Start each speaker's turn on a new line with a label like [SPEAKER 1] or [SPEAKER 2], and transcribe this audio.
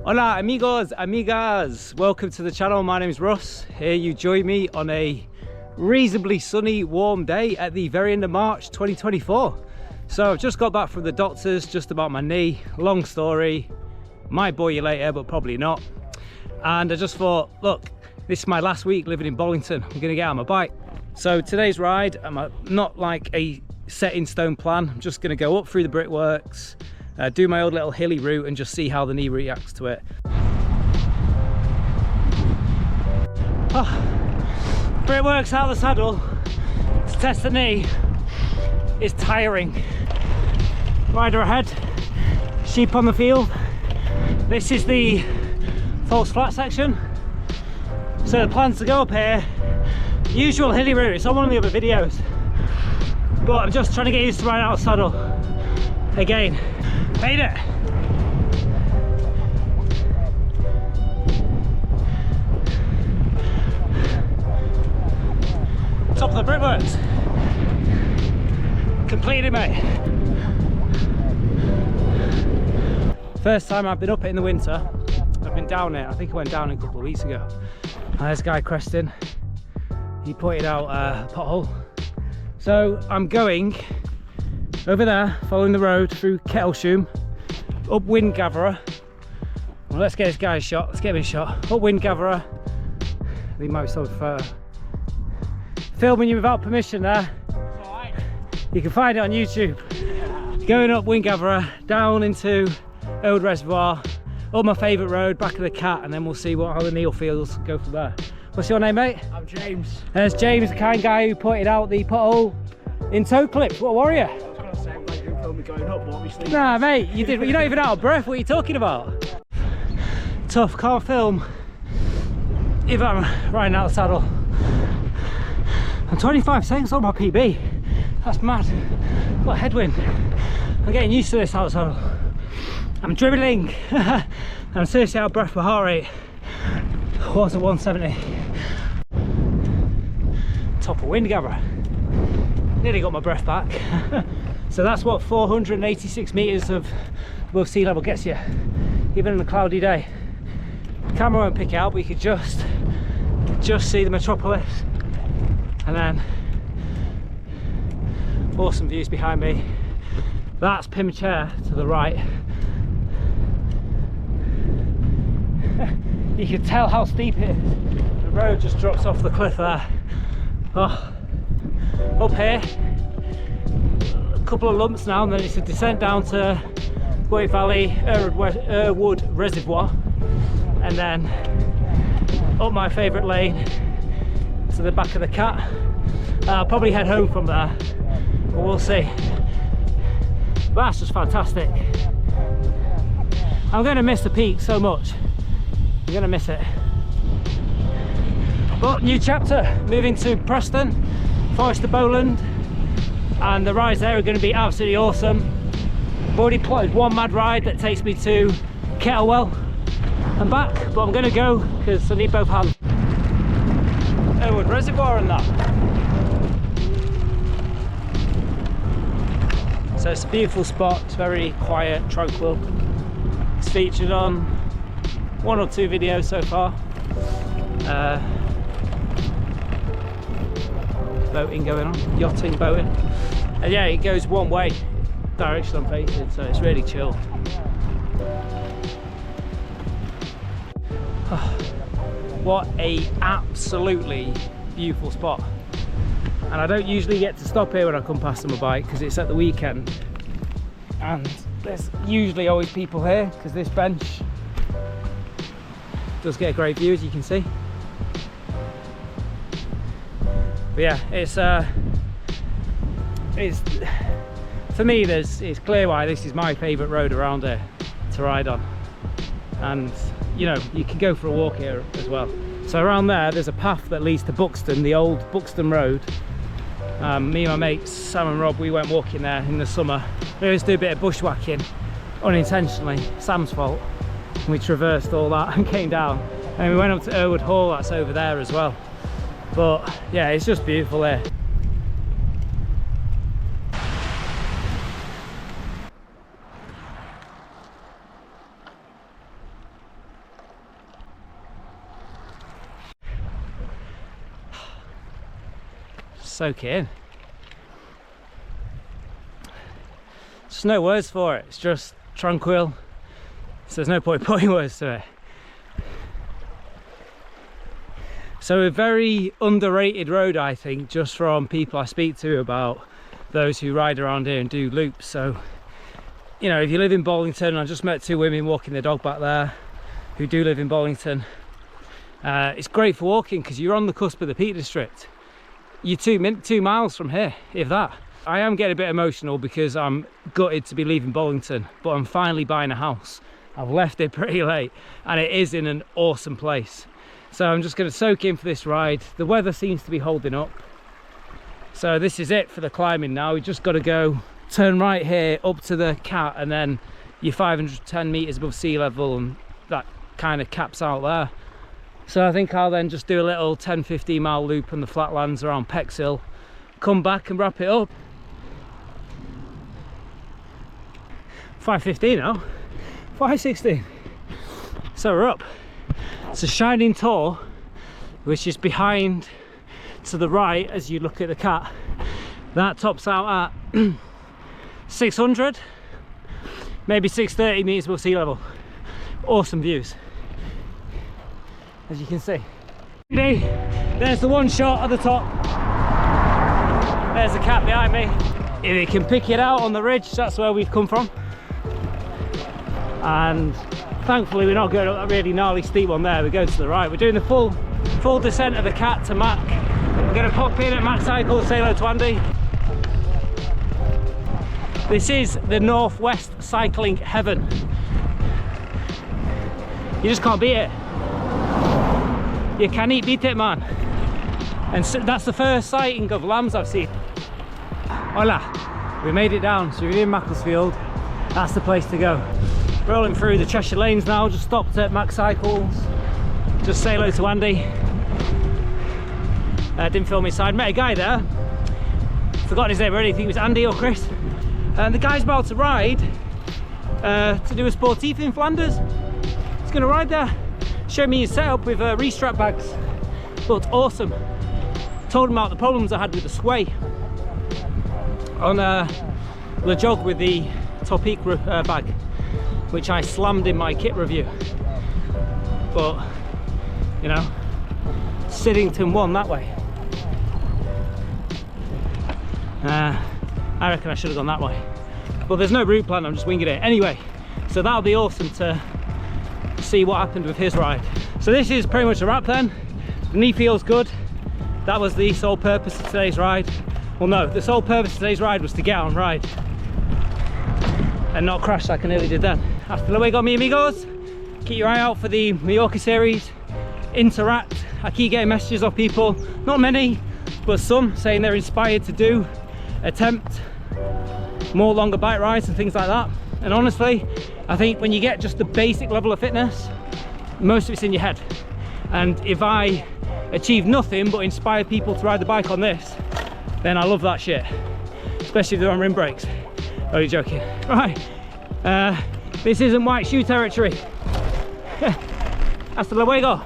[SPEAKER 1] Hola amigos, amigas, welcome to the channel. My name is Russ. Here you join me on a reasonably sunny, warm day at the very end of March 2024. So I've just got back from the doctors, just about my knee. Long story, might bore you later, but probably not. And I just thought, look, this is my last week living in Bollington. I'm gonna get on my bike. So today's ride, I'm not like a set in stone plan. I'm just gonna go up through the Brickworks, do my old little hilly route and just see how the knee reacts to it. Oh, Brickworks out of the saddle to test the knee is tiring. Rider ahead, sheep on the field. This is the false flat section. So the plan's to go up here, usual hilly route. It's on one of the other videos, but I'm just trying to get used to riding out of the saddle again. Made it! Top of the Brickworks. Completed, mate. First time I've been up it in the winter. I've been down it. I think I went down a couple of weeks ago. And there's a guy cresting. He pointed out a pothole. So I'm going over there, following the road through Kettlesham, up Windgather. Well, let's get this guy a shot. Let's get him a shot. Up Windgather. We might sort of filming you without permission there. Right. You can find it on YouTube. Yeah. Going up Windgather, down into Old Reservoir, up my favourite road, back of the Cat, and then we'll see how the knee feels. Go from there. What's your name, mate?
[SPEAKER 2] I'm James.
[SPEAKER 1] There's James, the kind guy who pointed out the pothole in toe clips. What a warrior!
[SPEAKER 2] I was going to say, like, you filmed me going up, but obviously.
[SPEAKER 1] Nah, mate, you're not even out of breath. What are you talking about? Tough, can't film if I'm riding out of the saddle. I'm 25 seconds on my PB. That's mad. What a headwind. I'm getting used to this out of the saddle. I'm dribbling. I'm seriously out of breath for heart rate. What's at 170? Top of Windgather. Nearly got my breath back. So that's what 486 meters of above sea level gets you, even on a cloudy day. The camera won't pick it out, but you could just see the metropolis, and then awesome views behind me. That's Pimchair to the right. You can tell how steep it is. The road just drops off the cliff there. Oh. Up here, a couple of lumps now, and then it's a descent down to White Valley, Irwood Reservoir, and then up my favourite lane to the back of the Cat. I'll probably head home from there, but we'll see. That's just fantastic. I'm going to miss the peak so much. I'm going to miss it. But new chapter, moving to Preston, Forester Bowland, and the rides there are going to be absolutely awesome. I've already plotted one mad ride that takes me to Kettlewell and back, but I'm going to go because I need both hands. Irwood Reservoir and that. So it's a beautiful spot, it's very quiet, tranquil. It's featured on 1 or 2 videos so far. Boating going on, yachting, boating, and yeah, it goes one way direction I'm facing, so it's really chill. What a absolutely beautiful spot. And I don't usually get to stop here when I come past on my bike because it's at the weekend, and there's usually always people here because this bench does get a great view, as you can see. But yeah, it's for me, it's clear why this is my favourite road around here to ride on. And you know, you can go for a walk here as well. So around there's a path that leads to Buxton, the old Buxton Road. Me and my mates Sam and Rob, we went walking there in the summer. We always do a bit of bushwhacking unintentionally, Sam's fault. And we traversed all that and came down, and we went up to Irwood Hall, that's over there as well. But yeah, it's just beautiful here. soak it in. There's no words for it, it's just tranquil, so there's no point putting words to it. So a very underrated road, I think, just from people I speak to about those who ride around here and do loops. So, you know, if you live in Bollington, I just met 2 women walking their dog back there who do live in Bollington. It's great for walking because you're on the cusp of the Peak District. You're 2 miles from here, if that. I am getting a bit emotional because I'm gutted to be leaving Bollington, but I'm finally buying a house. I've left it pretty late and it is in an awesome place. So I'm just going to soak in for this ride. The weather seems to be holding up. So this is it for the climbing now. We just got to go turn right here up to the Cat, and then you're 510 meters above sea level, and that kind of caps out there. So I think I'll then just do a little 10-15 mile loop on the flatlands around Pexhill, come back and wrap it up. 5:15 now, 5:16. So we're up. It's a Shining Tor, which is behind to the right as you look at the Cat. That tops out at 600, maybe 630 meters above sea level. Awesome views, as you can see. There's the one shot at the top. There's the Cat behind me. If you can pick it out on the ridge, that's where we've come from. And thankfully we're not going up that really gnarly steep one there. We're going to the right. We're doing the full descent of the Cat to Mac. We're going to pop in at Mac Cycle, say hello to Andy. This is the Northwest cycling heaven. You just can't beat it. You can't beat it, man. And so that's the first sighting of lambs I've seen. Hola, we made it down. So we're in Macclesfield. That's the place to go. Rolling through the Cheshire lanes now. Just stopped at Mac Cycles. Just say hello to Andy. Didn't film inside. Met a guy there. Forgotten his name already. I think it was Andy or Chris. And the guy's about to ride to do a sportif in Flanders. He's going to ride there. Showed me his setup with restrap bags. Looked awesome. Told him about the problems I had with the sway on the jog with the Topic bag, which I slammed in my kit review. But you know, Siddington won that way. I reckon I should have gone that way, but there's no route plan. I'm just winging it anyway. So that'll be awesome to see what happened with his ride. So this is pretty much a wrap then. The knee feels good. That was the sole purpose of today's ride. Well, no, the sole purpose of today's ride was to get on ride and not crash like I nearly did then. Hasta luego, mi amigos. Keep your eye out for the Mallorca series. Interact. I keep getting messages of people, not many, but some, saying they're inspired to attempt more longer bike rides and things like that. And honestly, I think when you get just the basic level of fitness, most of it's in your head. And if I achieve nothing but inspire people to ride the bike on this, then I love that shit, especially if they're on rim brakes. Only joking. Right, this isn't white shoe territory. Hasta luego.